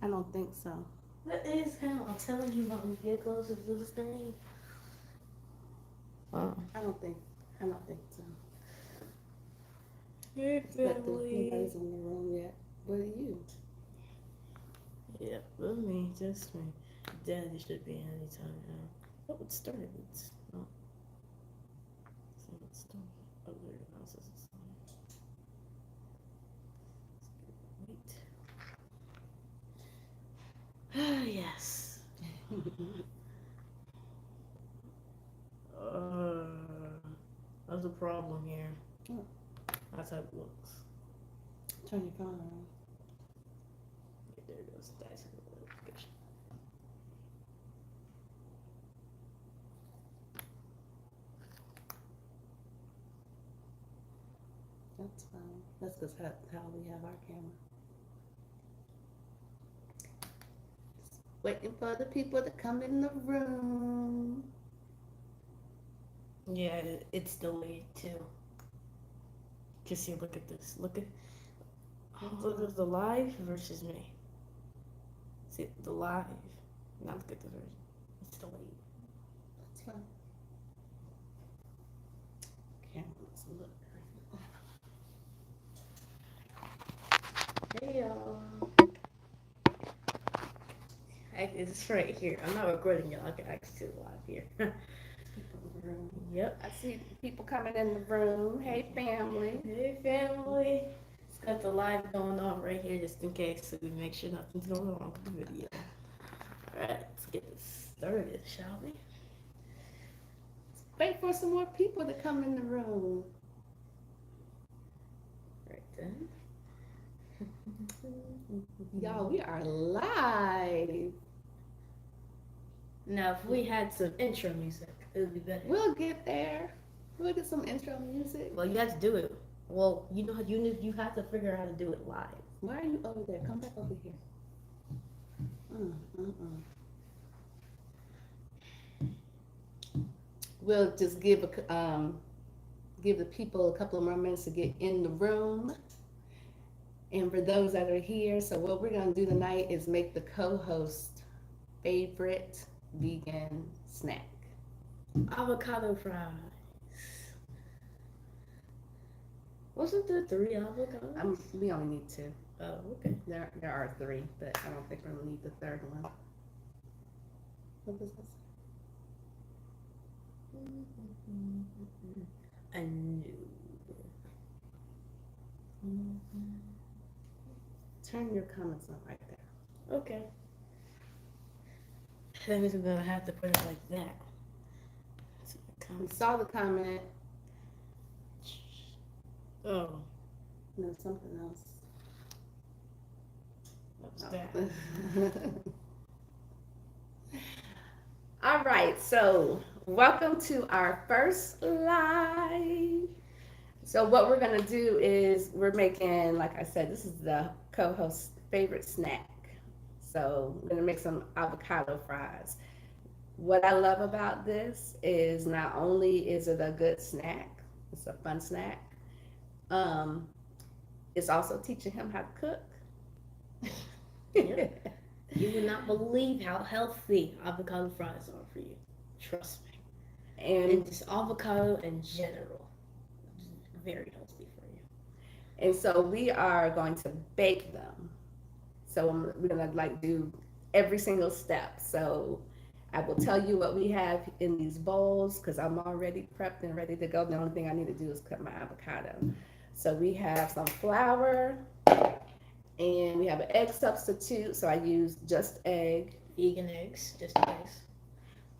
I don't think so. What is hell? I'm telling you, Mom, get closer to the screen. Oh. I don't think. I don't think so. Hey, But family. nobody's in the room yet. But you. Yeah, with me, just me. Daddy should be any time now. Oh, it started. It's not. So it's still. Oh, there it goes. It's wait. Ah, yes. That's a problem here. Oh, That's how it looks. turn your phone on. Yeah, there it goes. That's a notification. That's fine. That's because how we have our camera. Waiting for the people to come in the room. Yeah, it's delayed too. Just see, look at this. Look at the live versus me. See the live. Now look at the version. It's delayed. That's fine. Cameras look. Hey y'all. It's right here. I'm not recording y'all. I can actually live here. People in the room. Yep. I see people coming in the room. Hey, family. Hey family. It's got the live going on right here just in case so we make sure nothing's going wrong with the video. Alright, let's get this started, shall we? Wait for some more people to come in the room. Right then. Y'all, we are live. Now, if we had some intro music, it would be better. We'll get there. We'll get some intro music. Well, you have to do it. Well, you know, you have to figure out how to do it live. Why are you over there? Come back over here. We'll just give the people a couple of more minutes to get in the room. And for those that are here, so what we're gonna do tonight is make the co-host favorite vegan snack. Avocado fries. Wasn't there 3 avocados? We only need 2. Oh, okay. There are 3, but I don't think we're gonna need the third one. What does that say? I knew. Turn your comments on right there. Okay. That means I'm gonna have to put it like that. So We saw the comment. Oh, No, something else. what's Oh. that? All right, so welcome to our first live. So what we're gonna do is we're making, like I said, this is the co-host's favorite snack. So we're gonna make some avocado fries. What I love about this is not only is it a good snack, it's a fun snack. Um, it's also teaching him how to cook. Yep. You would not believe how healthy avocado fries are for you. Trust me. And just avocado in general, very healthy for you. And so we are going to bake them. So we're gonna like do every single step. So I will tell you what we have in these bowls because I'm already prepped and ready to go. The only thing I need to do is cut my avocado. So we have some flour and we have an egg substitute. So I use just egg. Vegan eggs, just in case.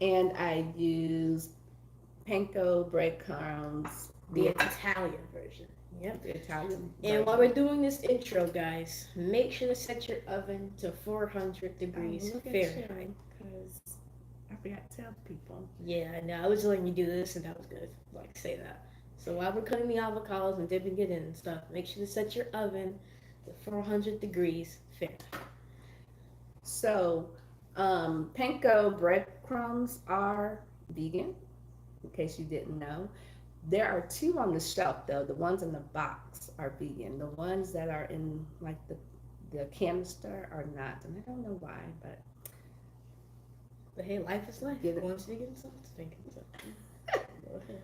And I use panko breadcrumbs. The Italian version. Yep. The Italian. And while we're doing this intro, guys, make sure to set your oven to 400 degrees Fahrenheit. Because I forgot to tell people. Yeah, I know. I was letting you do this, and that was good. Like, say that. So while we're cutting the avocados and dipping it in and stuff, make sure to set your oven to 400 degrees Fahrenheit. So, panko breadcrumbs are vegan, in case you didn't know. There are 2 on the shelf though. The ones in the box are vegan. The ones that are in like the canister or not, and I don't know why, but hey, life is life. Get it. Once you get something, go ahead.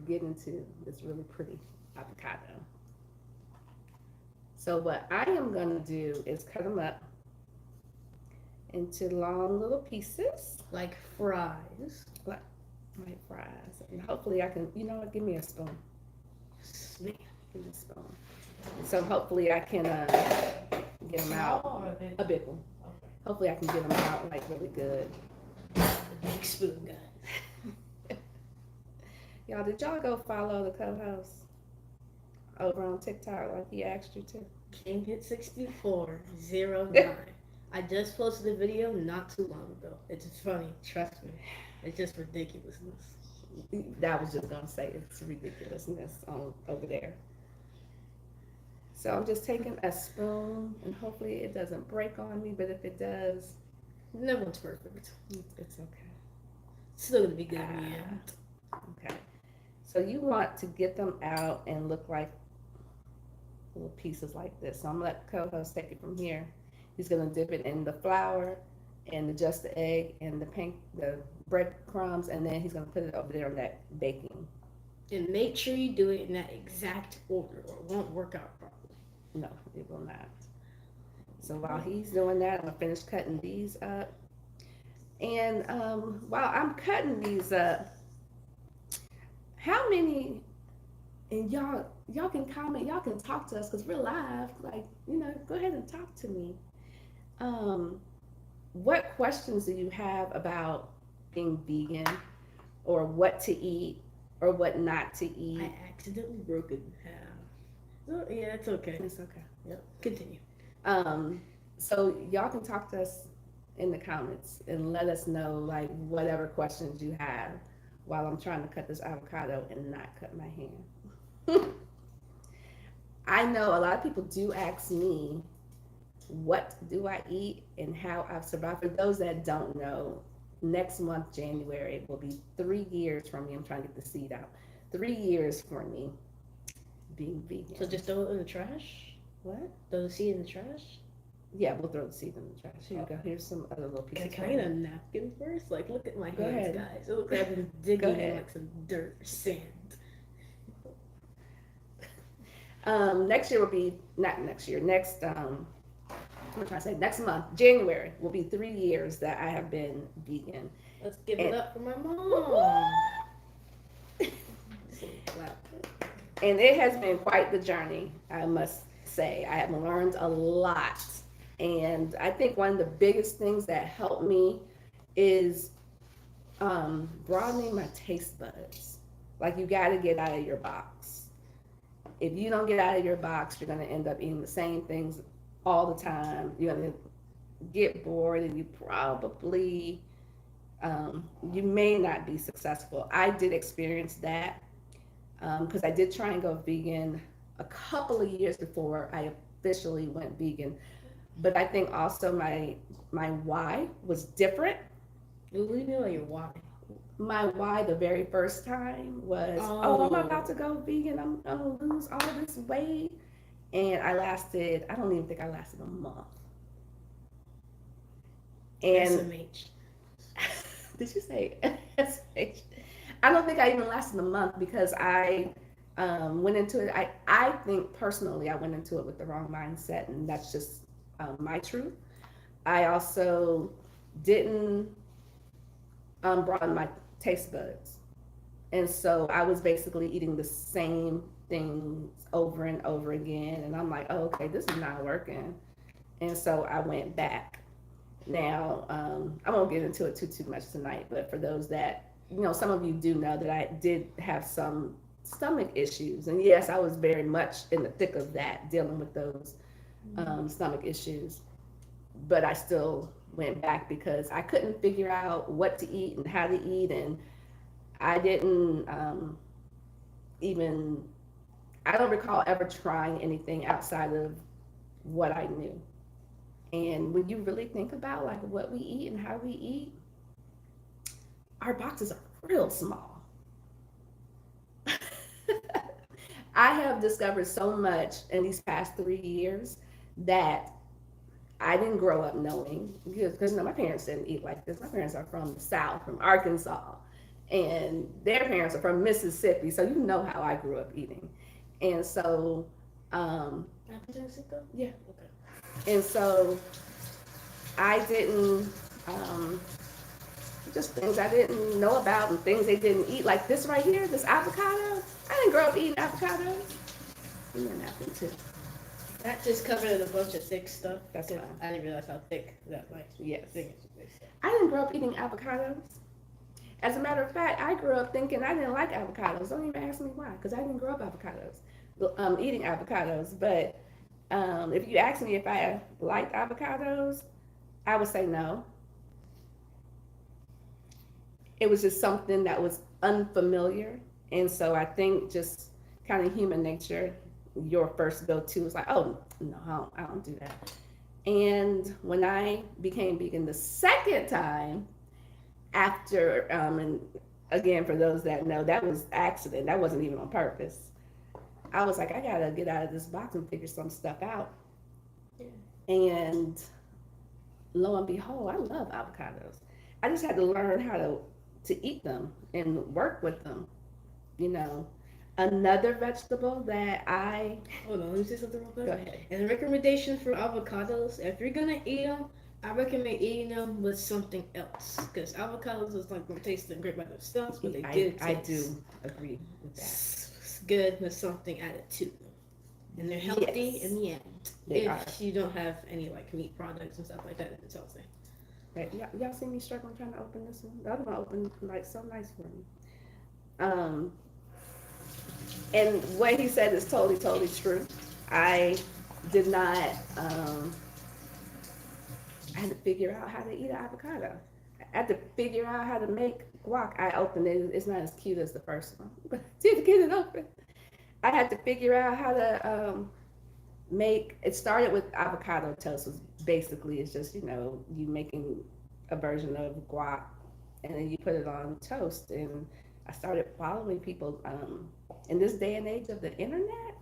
get into this really pretty avocado. So what I am gonna do is cut them up into long little pieces, Like fries. like fries. And hopefully I can, you know what, give me a spoon. Sweet. Give me a spoon. So hopefully I can get them out. Small or big? A big one. Okay. Hopefully I can get them out like really good. The big spoon, guys. Y'all, did y'all go follow the co-host over on TikTok like he asked you to? King hit 6409. I just posted a video not too long ago. It's funny, trust me. It's just ridiculousness. That was just gonna say it's ridiculousness on over there. So I'm just taking a spoon and hopefully it doesn't break on me, but if it does, No one's perfect. it's okay. It's still gonna be good in the end. Okay. So you want to get them out and look like little pieces like this. So I'm gonna let the co-host take it from here. He's gonna dip it in the flour and just the egg and the breadcrumbs, and then he's gonna put it over there on that baking. And make sure you do it in that exact order or it won't work out properly. No, it will not. So while he's doing that, I'm gonna finish cutting these up. And while I'm cutting these up, how many, and y'all can comment, y'all can talk to us because we're live. Like, go ahead and talk to me. What questions do you have about being vegan, or what to eat, or what not to eat? I accidentally broke it in half. So, yeah, it's okay. It's okay. Yep. Continue. So y'all can talk to us in the comments and let us know like whatever questions you have while I'm trying to cut this avocado and not cut my hand. I know a lot of people do ask me, what do I eat and how I've survived. For those that don't know, next month, January, will be 3 years for me. I'm trying to get the seed out. 3 years for me being vegan. So just throw it in the trash? What? Throw the seed in the trash? Yeah, we'll throw the seed in the trash. Here you go. Here's some other little pieces. Can I get a napkin first? Like, look at my Go hands, ahead. guys. It looks like I've been Go digging in ahead. like some dirt or sand. Next year will be, not next year, next, what am I trying to say? Next month, January, will be 3 years that I have been vegan. Let's give And- it up for my mom. And it has been quite the journey, I must say. I have learned a lot. And I think one of the biggest things that helped me is broadening my taste buds. Like, you got to get out of your box. If you don't get out of your box, you're going to end up eating the same things all the time. You're going to get bored, and you probably, you may not be successful. I did experience that because I did try and go vegan a couple of years before I officially went vegan. But I think also my why was different. What do you mean by your why? My why the very first time was, I'm about to go vegan. I'm gonna lose all this weight. And I don't even think I lasted a month. And SMH. did you say SMH? I don't think I even lasted a month because I went into it. I think personally I went into it with the wrong mindset, and that's just my truth. I also didn't broaden my taste buds. And so I was basically eating the same things over and over again. And I'm like, oh, okay, this is not working. And so I went back. Now, I won't get into it too much tonight, but for those that, some of you do know that I did have some stomach issues. And yes, I was very much in the thick of that, dealing with those stomach issues. But I still went back because I couldn't figure out what to eat and how to eat. And I didn't I don't recall ever trying anything outside of what I knew. And when you really think about like what we eat and how we eat, our boxes are real small. I have discovered so much in these past 3 years that I didn't grow up knowing, because my parents didn't eat like this. My parents are from the South, from Arkansas, and their parents are from Mississippi. So you know how I grew up eating, and so um, yeah, and so I didn't. Um, just things I didn't know about and things they didn't eat, like this right here, this avocado. I didn't grow up eating avocados. You know nothing too. That just covered a bunch of thick stuff. That's fine. I didn't realize how thick that like. Yes. Thick is. I didn't grow up eating avocados. As a matter of fact, I grew up thinking I didn't like avocados. Don't even ask me why, because I didn't grow up eating avocados. But if you ask me if I liked avocados, I would say no. It was just something that was unfamiliar. And so I think just kind of human nature, your first go-to is like, oh, no, I don't do that. And when I became vegan the second time, after, and again, for those that know, that was accident. That wasn't even on purpose. I was like, I gotta get out of this box and figure some stuff out. Yeah. And lo and behold, I love avocados. I just had to learn how to eat them and work with them. You know, another vegetable that hold on, let me say something real quick. Go ahead. And a recommendation for avocados: if you're gonna eat them, I recommend eating them with something else, because avocados is like gonna taste great by themselves, but I do agree with that. It's good with something added to them, and they're healthy Yes. in the end. They if are. you don't have any like meat products and stuff like that, then it's healthy. Right. Y'all see me struggling trying to open this one? The other one opened like so nice for me. And what he said is totally true. I did not. I had to figure out how to eat an avocado. I had to figure out how to make guac. I opened it. It's not as cute as the first one, but to get it open, I had to figure out how to make. It started with avocado toast. Was basically it's just you making a version of guac, and then you put it on toast. And I started following people. In this day and age of the internet,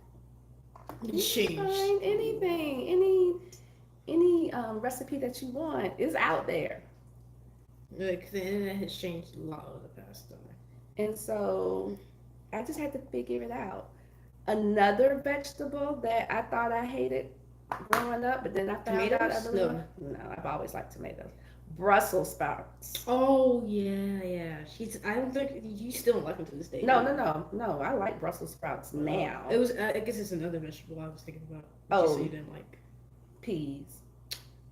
you can find anything, any recipe that you want is out there. Like the internet has changed a lot over the past time. And so I just had to figure it out. Another vegetable that I thought I hated growing up, but then I found out I really no, I've always liked tomatoes. Brussels sprouts. Oh yeah. I don't think you still don't like them to this day. No. I like Brussels sprouts now. It was. I guess it's another vegetable I was thinking about. Oh, so you didn't like peas.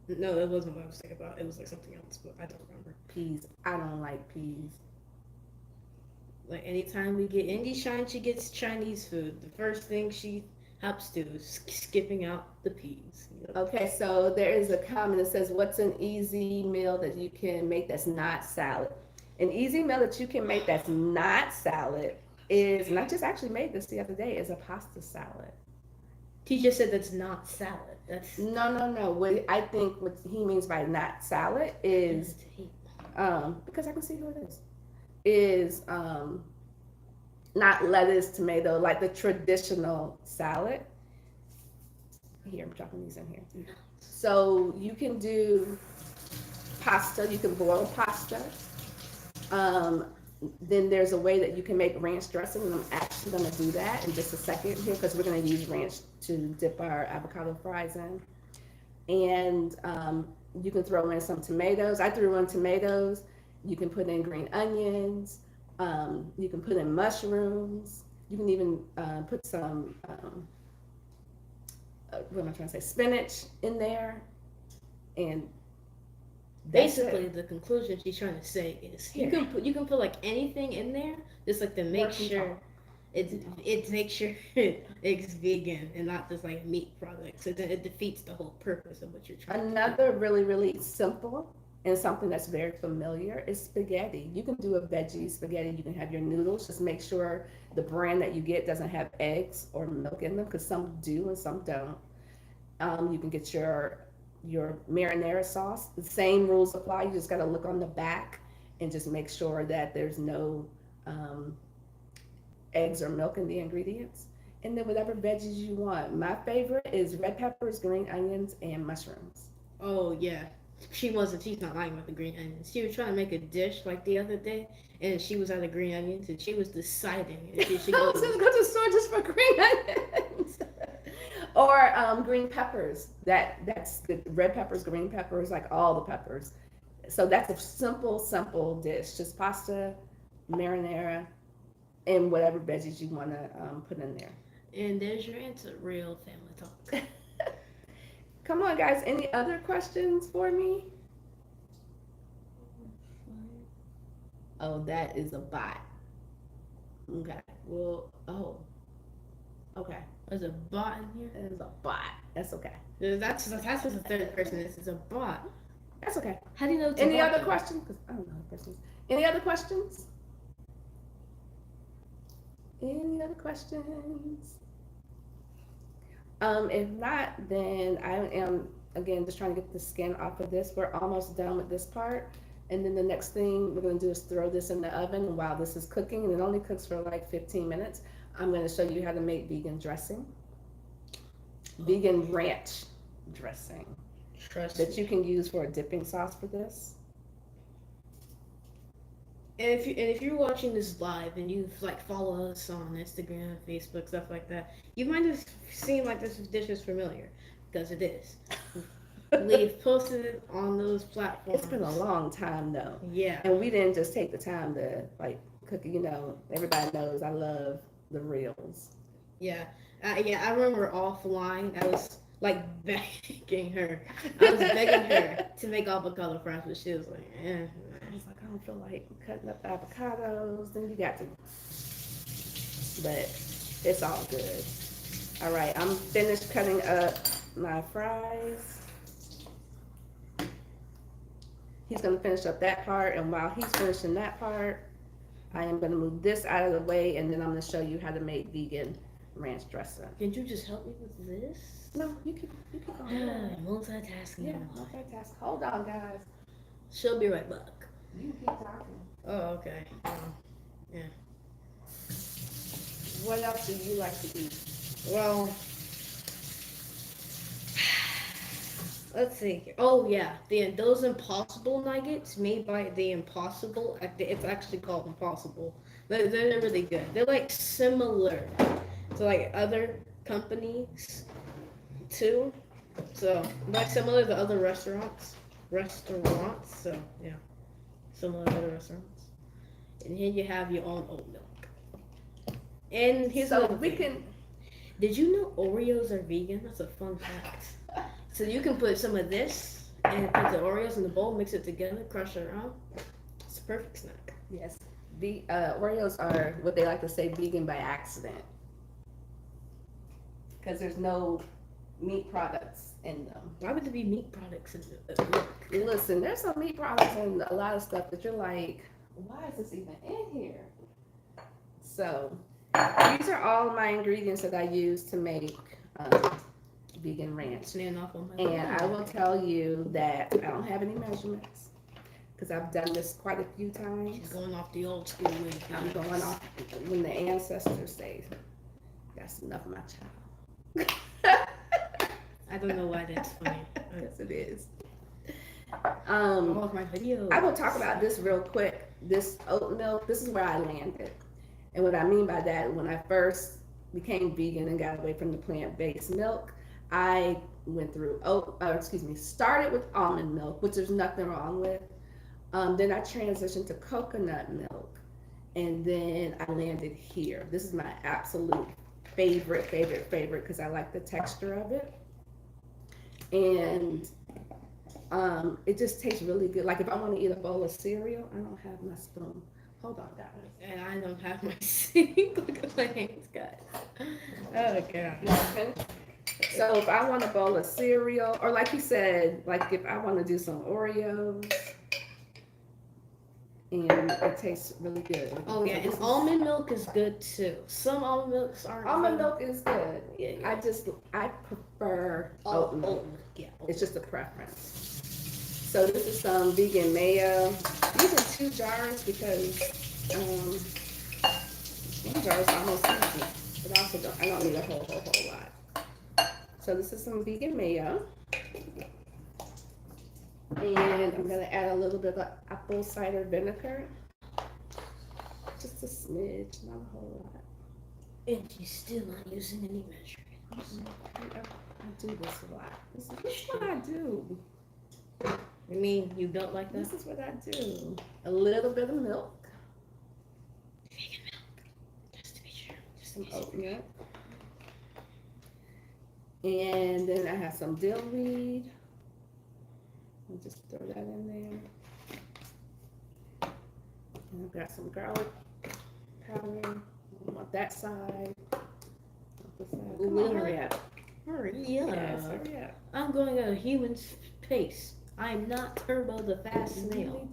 No, that wasn't what I was thinking about. It was like something else, but I don't remember. Peas. I don't like peas. Like anytime we get Indy Shine, she gets Chinese food. The first thing she helps do is skipping out the peas. Okay, so there is a comment that says, what's an easy meal that you can make that's not salad? An easy meal that you can make that's not salad is, and I just actually made this the other day, is a pasta salad. He just said that's not salad. That's no. What I think what he means by not salad is, because I can see who it is not lettuce, tomato, like the traditional salad. Here, I'm dropping these in here. So you can do pasta, you can boil pasta. Then there's a way that you can make ranch dressing, and I'm actually gonna do that in just a second here, because we're gonna use ranch to dip our avocado fries in. And you can throw in some tomatoes. I threw in tomatoes. You can put in green onions. You can put in mushrooms. You can even put some what am I trying to say? Spinach in there, and basically the conclusion she's trying to say is you can put like anything in there, just like to make sure it makes sure it's vegan and not just like meat products. So then it defeats the whole purpose of what you're trying. Another really simple and something that's very familiar is spaghetti. You can do a veggie spaghetti. You can have your noodles. Just make sure the brand that you get doesn't have eggs or milk in them, because some do and some don't. You can get your marinara sauce. The same rules apply. You just got to look on the back and just make sure that there's no eggs or milk in the ingredients. and then whatever veggies you want. My favorite is red peppers, green onions, and mushrooms. Oh yeah. She's not lying about the green onions. She was trying to make a dish like the other day, and she was out of green onions, and she was deciding if she should I go. was gonna go to the store just for green onions. Or green peppers. That's good. Red peppers, green peppers, like all the peppers. So that's a simple dish. Just pasta, marinara, and whatever veggies you want to put in there. And there's your answer. Real family talk. Come on, guys. Any other questions for me? Oh, that is a bot. Okay. Well, oh. Okay. There's a bot in here. It is a bot. That's okay. That's what the third person is. It's a bot. That's okay. How do you know it's Any a bot? other though? questions? Because I don't know the questions. Any other questions? Any other questions? If not, then I am again just trying to get the skin off of this. We're almost done with this part. And then the next thing we're gonna do is throw this in the oven while this is cooking, and it only cooks for like 15 minutes. I'm gonna show you how to make vegan dressing. Vegan ranch dressing Trust that me. you can use for a dipping sauce for this. And if you're watching this live and you've like followed us on Instagram, Facebook, stuff like that, you might have seen like this dish is familiar because it is. We've posted it on those platforms. It's been a long time though. Yeah. And we didn't just take the time to like cook it, everybody knows I love the reels. Yeah. I remember offline. I was like begging her. I was begging her to make avocado fries, but she was like, eh. I was like, I don't feel like cutting up avocados. Then you got to, but it's all good. All right, I'm finished cutting up my fries. He's gonna finish up that part, and while he's finishing that part, I am gonna move this out of the way, and then I'm gonna show you how to make vegan ranch dressing. Can you just help me with this? No, you keep going. Multitasking. Yeah, multitask. Hold on, guys. She'll be right back. You keep talking. Oh, okay. What else do you like to eat? Well, let's see. Oh yeah, those Impossible nuggets made by the Impossible. It's actually called Impossible. They're really good. They're like similar to like other companies too. So like similar to other restaurants. So yeah, similar to other restaurants. And here you have your own oat milk. And here's So another we thing. can. Did you know Oreos are vegan? That's a fun fact. So you can put some of this and put the Oreos in the bowl, mix it together, crush it around. It's a perfect snack. Yes. The Oreos are what they like to say vegan by accident. Because there's no meat products in them. Why would there be meat products in milk? Listen, there's some meat products and a lot of stuff that you're like, why is this even in here? So these are all my ingredients that I use to make vegan ranch. Stand off on my And I will tell you that I don't have any measurements because I've done this quite a few She's times. going off the old school way. I'm going off when the ancestors say, that's enough of my child. I don't know why that's funny. Yes, it is. All of my videos. I will talk about this real quick. This oat milk, this is where I landed. And what I mean by that, when I first became vegan and got away from the plant-based milk, I went through started with almond milk, which there's nothing wrong with. Then I transitioned to coconut milk, and then I landed here. This is my absolute favorite because I like the texture of it, and it just tastes really good. Like if I want to eat a bowl of cereal, I don't have my spoon. Hold on, guys. And I don't have my sink. Look at my hands, guys. Oh god. Okay. So if I want a bowl of cereal, or like you said, like if I want to do some Oreos, and it tastes really good. Oh yeah, and almond milk is good too. Some almond milks aren't. Almond vegan. milk is good. Yeah. I prefer Oh, oat milk. Yeah. It's just a preference. So this is some vegan mayo. These are 2 jars because one jar is almost empty. but also I don't need a whole lot. So this is some vegan mayo. And I'm gonna add a little bit of apple cider vinegar. Just a smidge, not a whole lot. And she's still not using any measuring. I do this a lot. This is what I do. You mean you don't like that? This is what I do. A little bit of milk. Vegan milk. Just to be sure. Some oat milk. And then I have some dill weed. I'll just throw that in there. And I've got some garlic powder. I want that side. Come on, hurry up. Hurry up. Yes, hurry up. I'm going at a human's pace. I'm not Turbo the Fast Snail.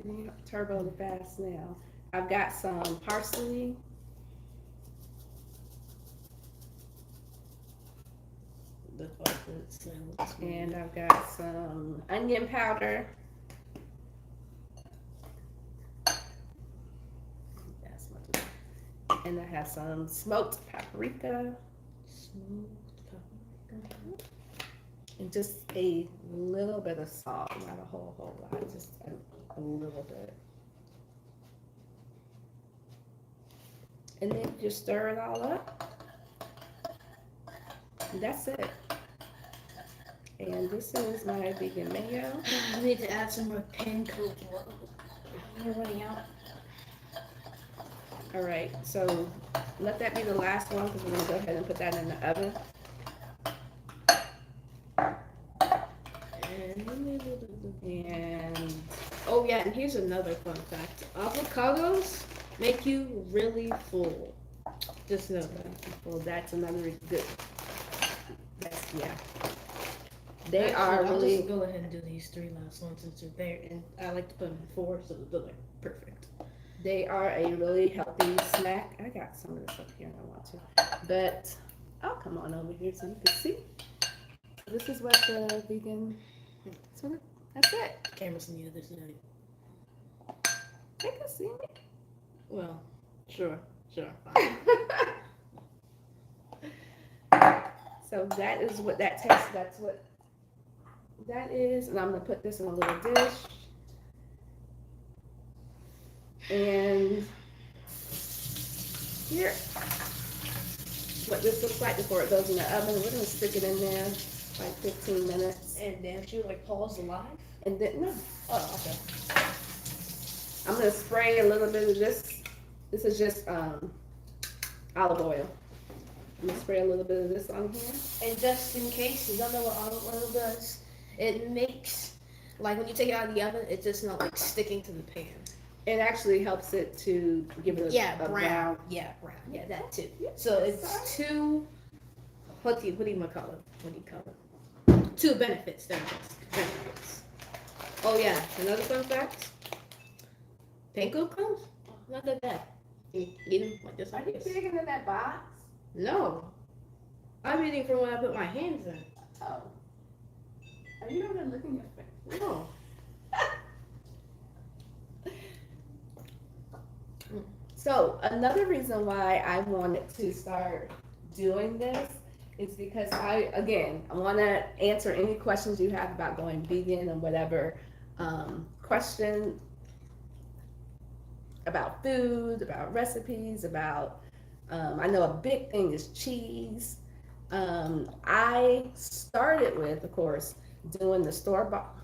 Turbo the Fast Snail. I've got some parsley. The chocolate sounds And I've got some onion powder. That's much. And I have some smoked paprika. smoked paprika. And just a little bit of salt, not a whole lot, just a little bit. And then you stir it all up. And that's it. And this is my vegan mayo. I need to add some more panko. We're running out. All right, so let that be the last one because we're gonna go ahead and put that in the oven. And Oh yeah, and here's another fun fact. Avocados make you really full. Just know that. well, that's another good. That's yeah. They Actually, are I'll really. just go ahead and do these three last ones since they're there, and I like to put them in four so that they're like perfect. They are a really healthy snack. I got some of this up here and I want to. But I'll come on over here so you can see. This is what the vegan. So that's it. Camera's on the other side. They can see me. Well, sure. So that is what that tastes. That's what that is. And I'm gonna put this in a little dish. And here, what this looks like before it goes in the oven. We're gonna stick it in there like 15 minutes. And then she like Paul's alive. And then, no, Oh, okay. I'm gonna spray a little bit of this. This is just olive oil. I'm gonna spray a little bit of this on here. And just in case you don't know what olive oil does, it makes like when you take it out of the oven, it's just not like sticking to the pan. It actually helps it to give it a brown. Yeah, brown. Yeah, that too. So it's two. What do you call it? Two benefits. There benefits. Oh yeah, another fun fact. Panko cones, not that bad. You eat them like this. Are Like you this. digging in that box? No, I'm eating from when I put my hands in. Oh. Are you not gonna look in your face? No. So another reason why I wanted to start doing this is because I want to answer any questions you have about going vegan and whatever question about food, about recipes, about I know a big thing is cheese. I started with, of course, doing the store-bought.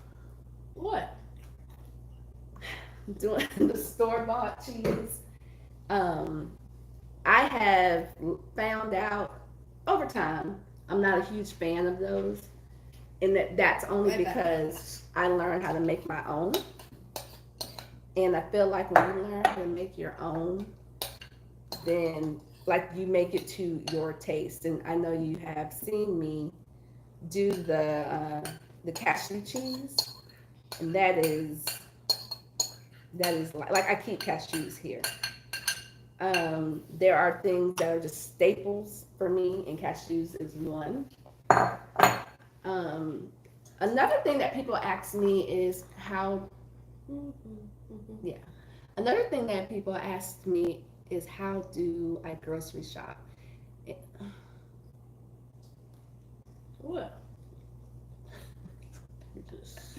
What? Doing the store-bought cheese. I have found out over time I'm not a huge fan of those, and that's only because I learned how to make my own. And I feel like when you learn how to make your own, then like you make it to your taste. And I know you have seen me do the cashew cheese, and that is like I keep cashews here. There are things that are just staples for me, and cashews is one. Another thing that people ask me is Another thing that people ask me is how do I grocery shop? What? Just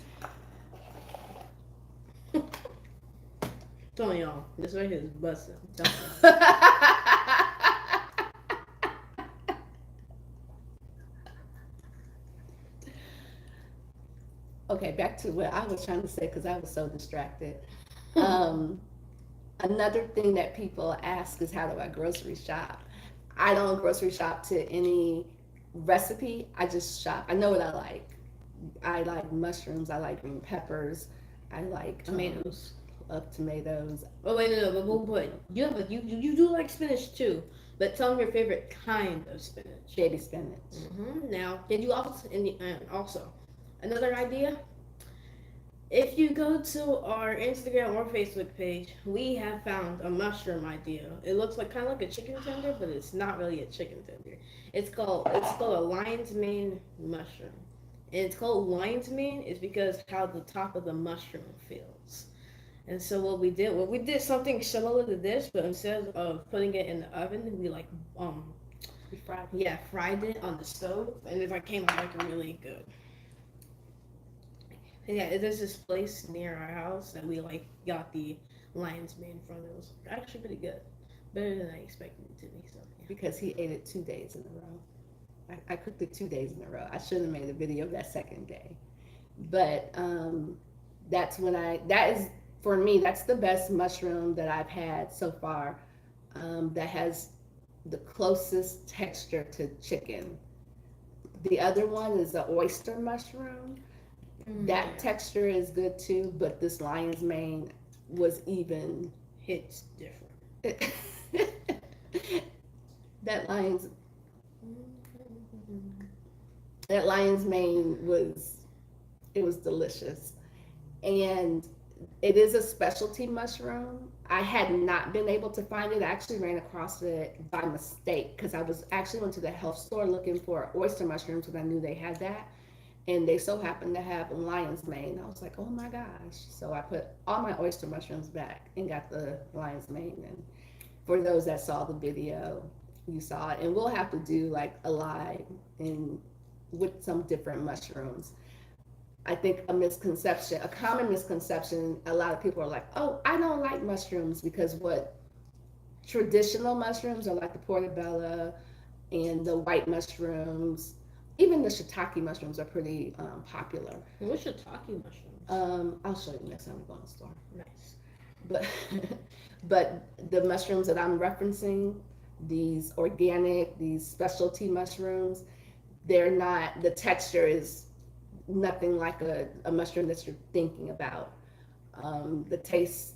telling y'all, this right here is busting. I'm telling Okay, back to what I was trying to say because I was so distracted. Um, Another thing that people ask is how do I grocery shop? I don't grocery shop to any recipe. I just shop. I know what I like. I like mushrooms. I like green peppers. I like tomatoes. Of tomatoes. Oh wait, no, but you have you do like spinach too. But tell me your favorite kind of spinach. Baby spinach. Now, can you also and also another idea? If you go to our Instagram or Facebook page, we have found a mushroom idea. It looks like kind of like a chicken tender, but it's not really a chicken tender. It's called a lion's mane mushroom, and it's called lion's mane is because how the top of the mushroom feels. And so what we did something similar to this, but instead of putting it in the oven, we like fried it on the stove, and it like came out like really good. And yeah, there's this place near our house that we like got the lion's mane from. It was actually pretty good, better than I expected it to be. So yeah. Because he ate it 2 days in a row. I cooked it 2 days in a row. I should have made a video that second day, but that's when that is for me. That's the best mushroom that I've had so far. That has the closest texture to chicken. The other one is the oyster mushroom. That texture is good too, but this lion's mane was even hits different. that lion's that lion's mane was delicious, and it is a specialty mushroom. I had not been able to find it. I actually ran across it by mistake because I was actually went to the health store looking for oyster mushrooms because I knew they had that, and they so happened to have a lion's mane. I was like, oh my gosh. So I put all my oyster mushrooms back and got the lion's mane. And for those that saw the video, you saw it. And we'll have to do like a live and with some different mushrooms. I think a common misconception, a lot of people are like, oh, I don't like mushrooms because what traditional mushrooms are like the portobello and the white mushrooms. Even the shiitake mushrooms are pretty popular. What's shiitake mushrooms? I'll show you next time we go in the store. Nice. But but the mushrooms that I'm referencing, these organic, these specialty mushrooms, they're not. The texture is nothing like a mushroom that you're thinking about. The taste,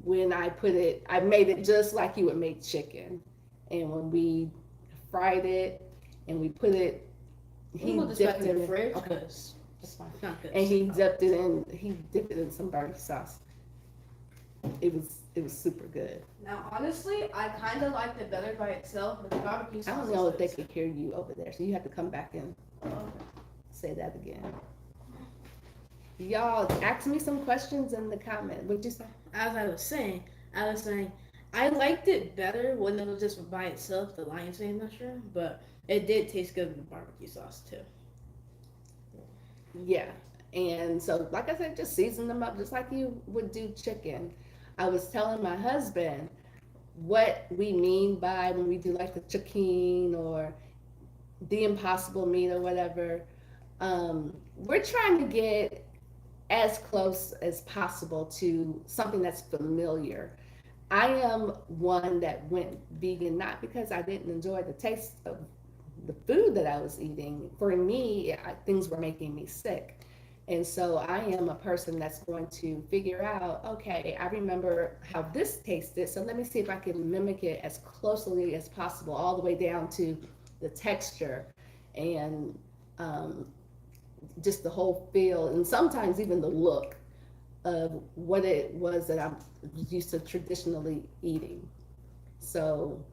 when I put it, I made it just like you would make chicken, and when we fried it. And we put it. He dipped it in the fridge. Okay, that's fine. And he dipped it in. He dipped it in some barbecue sauce. It was super good. Now, honestly, I kind of liked it better by itself, but the barbecue sauce. I don't know if they could hear you over there, so you have to come back and say that again. Y'all, ask me some questions in the comment. What'd you say? As I was saying, I liked it better when it was just by itself, the lion's mane mushroom, but it did taste good with the barbecue sauce too. Yeah, and so like I said, just season them up just like you would do chicken. I was telling my husband what we mean by when we do like the chicken or the impossible meat or whatever. We're trying to get as close as possible to something that's familiar. I am one that went vegan not because I didn't enjoy the taste of the food that I was eating. For me, things were making me sick. And so I am a person that's going to figure out, okay, I remember how this tasted, so let me see if I can mimic it as closely as possible, all the way down to the texture and just the whole feel, and sometimes even the look of what it was that I'm used to traditionally eating. So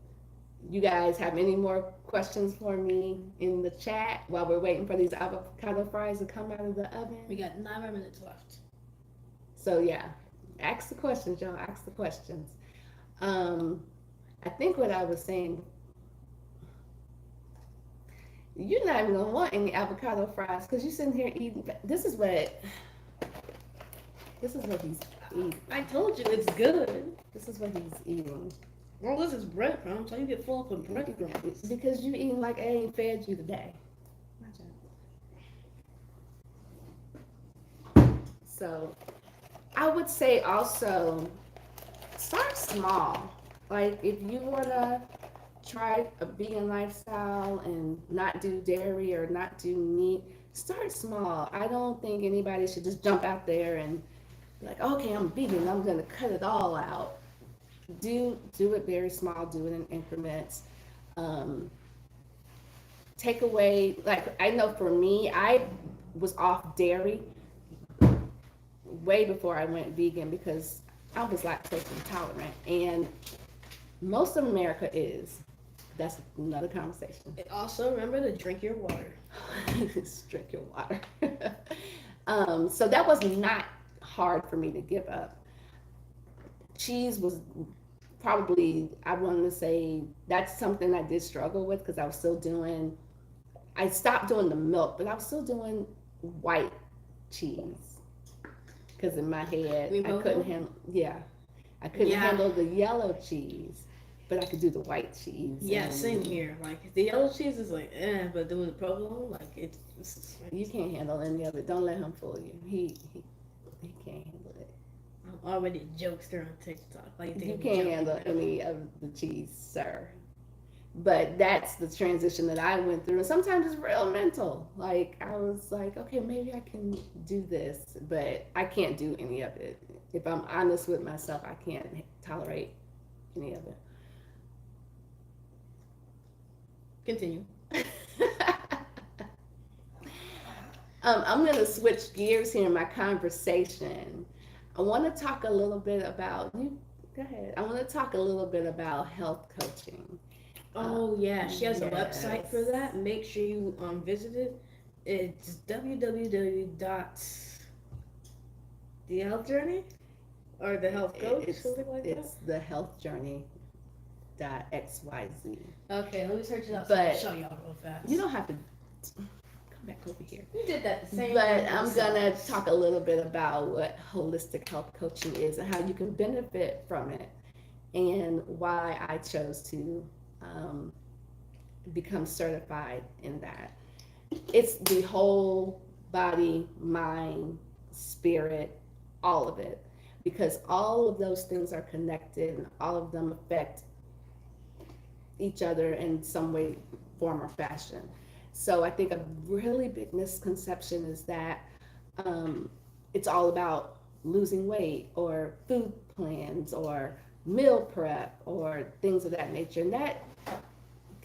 you guys have any more questions for me in the chat while we're waiting for these avocado fries to come out of the oven? We got 9 more minutes left. So yeah, ask the questions, y'all. Ask the questions. I think what I was saying You're not even gonna want any avocado fries because you're sitting here eating. This is what he's eating. I told you it's good. This is what he's eating. Well, this is breadcrumbs, so you get full up with breadcrumbs. Because you eating like I ain't fed you today. So I would say also start small. Like if you wanna try a vegan lifestyle and not do dairy or not do meat, start small. I don't think anybody should just jump out there and be like, okay, I'm vegan, I'm gonna cut it all out. Do it very small, do it in increments. Um, Take away, like I know for me, I was off dairy way before I went vegan because I was lactose intolerant, and most of America is. That's another conversation. And also remember to drink your water. Just drink your water. So that was not hard for me to give up. Cheese was probably, I want to say, that's something I did struggle with because I was still doing, I stopped doing the milk, but I was still doing white cheese. Because in my head, I couldn't handle, I couldn't handle the yellow cheese, but I could do the white cheese. Yeah, same here. Like the yellow cheese is like, but doing the provolone, like it's you can't handle any of it. Don't let him fool you. He can't handle it. I'm already jokester on TikTok. Like You can't handle any of the cheese, sir. But that's the transition that I went through. And sometimes it's real mental. Like I was like, okay, maybe I can do this, but I can't do any of it. If I'm honest with myself, I can't tolerate any of it. Continue. I'm going to switch gears here in my conversation. I want to talk a little bit about you. Go ahead. I want to talk a little bit about health coaching. Oh yeah, she has a website for that. Make sure you visit it. It's www.the health journey or the health coach, something like that. It's the health journey. .xyz. Okay, let me search it up. But so I'll show y'all real fast. You don't have to come back over here. You did that the same. But I'm gonna talk a little bit about what holistic health coaching is and how you can benefit from it, and why I chose to become certified in that. It's the whole body, mind, spirit, all of it, because all of those things are connected and all of them affect each other in some way, form, or fashion. So I think a really big misconception is that it's all about losing weight or food plans or meal prep or things of that nature. And that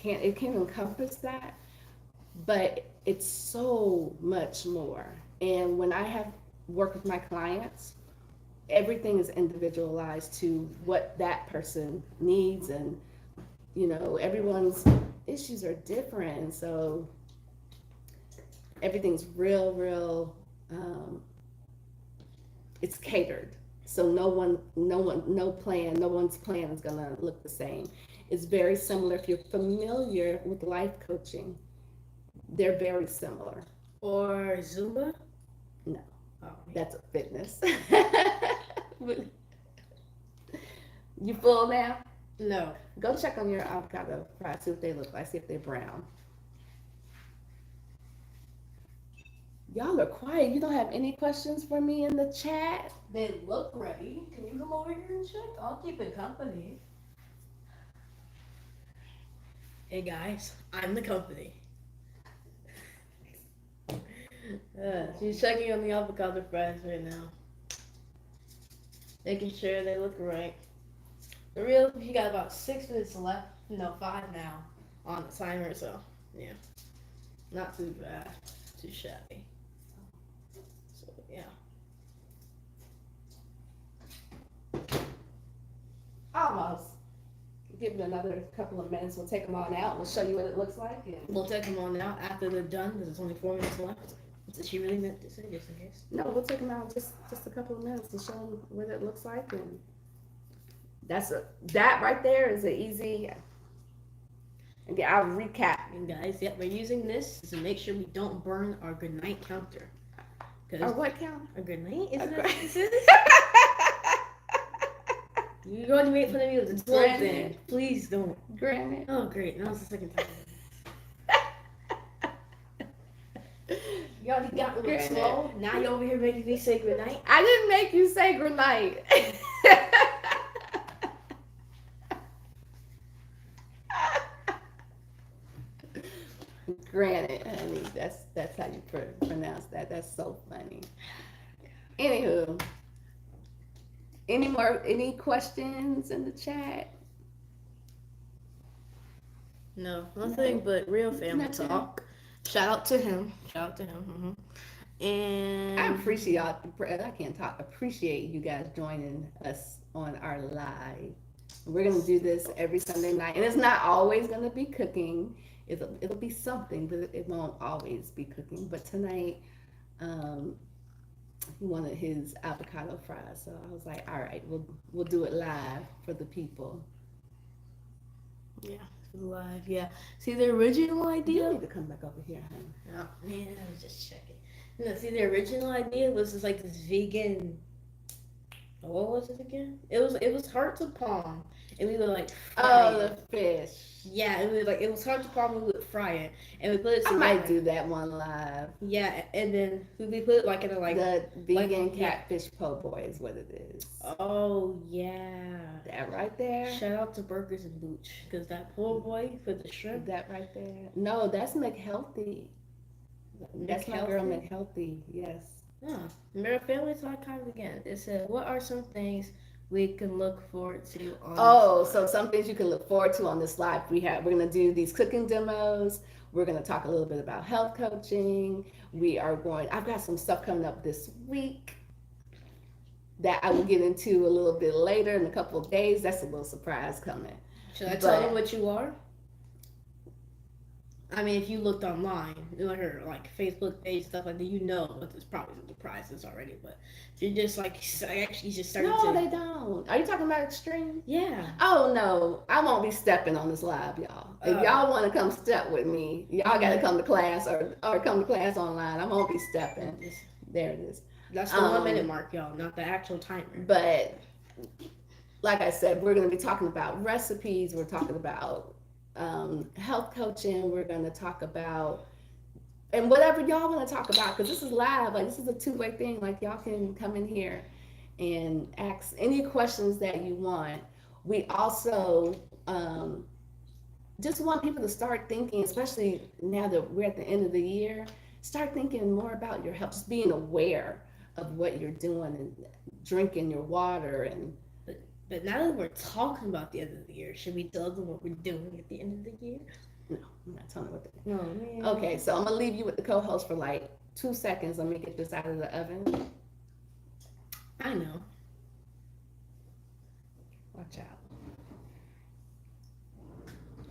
it can encompass that, but it's so much more. And when I have worked with my clients, everything is individualized to what that person needs, and everyone's issues are different, and so everything's real it's catered. So no one's plan is gonna look the same. It's very similar. If you're familiar with life coaching, they're very similar. Or Zumba? No. Oh, that's a fitness. You full now? No. Go check on your avocado fries, see what they look like, see if they're brown. Y'all are quiet. You don't have any questions for me in the chat? They look ready. Can you come over here and check? I'll keep it company. Hey guys, I'm the company. She's checking on the avocado fries right now. Making sure they look right. The real, you got about 6 minutes left. No, 5 now on the timer, so yeah. Not too bad. Too shabby. So yeah. Almost. Give it another couple of minutes. We'll take them on out. We'll show you what it looks like. And We'll take them on out after they're done because it's only 4 minutes left. Did she really meant to say just in case? no, we'll take them out just a couple of minutes to show them what it looks like. And that right there is an easy. Yeah, I'll recap. And guys, yeah, we're using this to make sure we don't burn our good night counter. Or Because what count? a good night, A isn't that gra- what this is? You're going to make fun of me with the 12 Granted. thing. Please don't. Granted. Oh, great. Now it's the second time. You already got me with Granted. 12. Now you're over here making me say good night. I didn't make you say good night. Granted, honey, that's how you pronounce that. That's so funny. Anywho, any questions in the chat? No, nothing but real family Nothing. talk. Shout out to him. Shout out to him. And I appreciate y'all. I can't talk. Appreciate you guys joining us on our live. We're gonna do this every Sunday night, and it's not always gonna be cooking. It'll be something, but it won't always be cooking. But tonight, he wanted his avocado fries, so I was like, all right, we'll do it live for the people. yeah, live. Yeah. See the original You idea? need to come back over here, honey. Oh man, I was just checking. No, see the original idea was just like this vegan. What was it again? It was heart to palm, and we would like fry Oh, it. the fish. Yeah, it was heart to palm. We would fry it, and we put it I together. might do that one live. Yeah, and then we put it like in a like. The vegan yeah. catfish po' boy is what it is. Oh yeah. That right there. Shout out to Burgers and Booch, because that poor boy for the shrimp. That right there. No, that's McHealthy. That's my girl McHealthy. Yes. Yeah. Remember Family Talk Times again. It said, what are some things we can look forward to on Oh, this so live?" some things you can look forward to on this live. We're gonna do these cooking demos. We're gonna talk a little bit about health coaching. I've got some stuff coming up this week that I will get into a little bit later in a couple of days. That's a little surprise coming. Should I tell But- them what you are? I mean, if you looked online, like her like Facebook page stuff like that, you know what there's probably some surprises already. But if you're just like actually just starting No, to, they don't. Are you talking about extreme? yeah. Oh no, I won't be stepping on this live, y'all. If y'all want to come step with me, y'all got to come to class or come to class online. I won't be stepping. There it is. That's the 1 minute mark, y'all, not the actual timer. But like I said, we're going to be talking about recipes. We're talking about health coaching. We're going to talk about and whatever y'all want to talk about, because this is live. Like, this is a two-way thing. Like, y'all can come in here and ask any questions that you want. We also just want people to start thinking, especially now that we're at the end of the year, start thinking more about your health, just being aware of what you're doing and drinking your water. And But now that we're talking about the end of the year, should we tell them what we're doing at the end of the year? no, I'm not telling you what No, man. Okay, so I'm gonna leave you with the co-host for like 2 seconds. Let me get this out of the oven. I know. Watch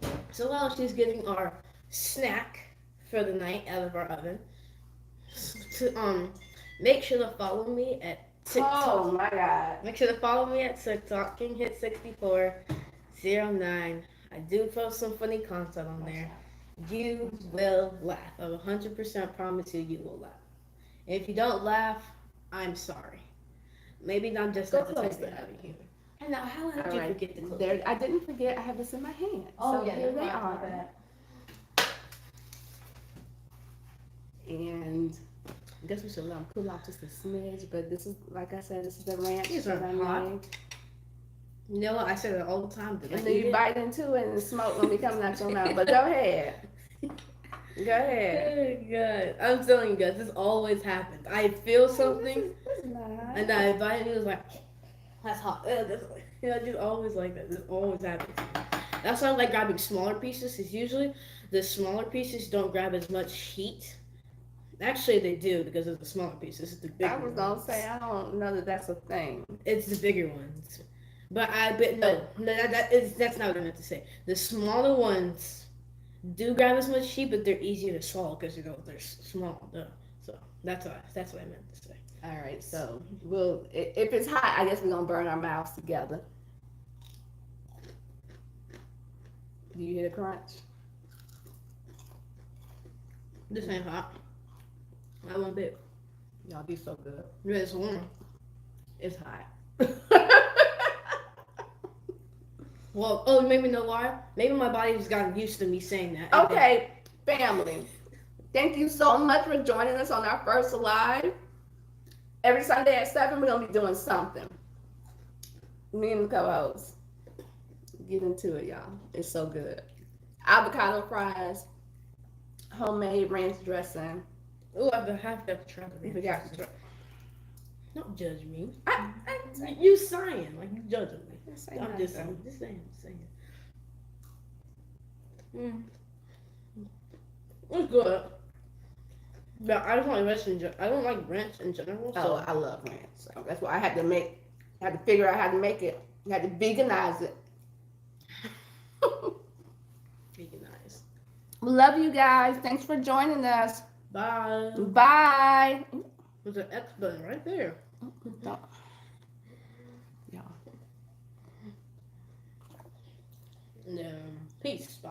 out. So while she's getting our snack for the night out of our oven, make sure to follow me at TikTok. Oh my God. Make sure to follow me at TikTok, KingHit6409. I do post some funny content on there. You will laugh. I 100% promise you will laugh. And if you don't laugh, I'm sorry. Maybe not just Go not the type close of that. having you. And now, how did All you right. forget to close There, it? I didn't forget. I have this in my hand. Oh, so yeah, here never they mind, my are. bad. And I guess we should let them cool off just a smidge. But this is, like I said, this is the ranch These that are I hot. made. You know what? I said it all the time. Did I And then eat you it? bite into it and the smoke gonna be coming out your mouth. But go ahead. Go ahead. Oh, God. I'm telling you guys, this always happens. I feel something, This is nice. and I bite it, and it was like, that's hot. You know, just always like that. This always happens. That's why I like grabbing smaller pieces, because usually the smaller pieces don't grab as much heat. Actually, they do, because of the smaller pieces. It's the bigger I was gonna ones. say I don't know that that's a thing. It's the bigger ones. But that's not what I meant to say. The smaller ones do grab as much heat, but they're easier to swallow because they're small. So that's what I meant to say. All right, so if it's hot, I guess we're gonna burn our mouths together. Do you hear the crunch? This ain't hot. I want bit. Y'all be so good. Yeah, it's warm. It's hot. Well, oh, you made me know why. Maybe my body's gotten used to me saying that. Okay, family. Thank you so much for joining us on our first live. Every Sunday at 7, we're gonna be doing something. Me and the co-hosts. Get into it, y'all. It's so good. Avocado fries, homemade ranch dressing. Oh, I have to try the You forgot. Don't judge me. I You saying like you judging me. didn't say I'm just nothing. saying. It's good. But I don't like ranch in general. I don't like ranch in general. Oh, So I love ranch. So that's why I had to figure out how to make it. I had to veganize it. veganize. Love you guys. Thanks for joining us. Bye. Bye. There's an X button right there. Don't- Yeah. And peace. Bye.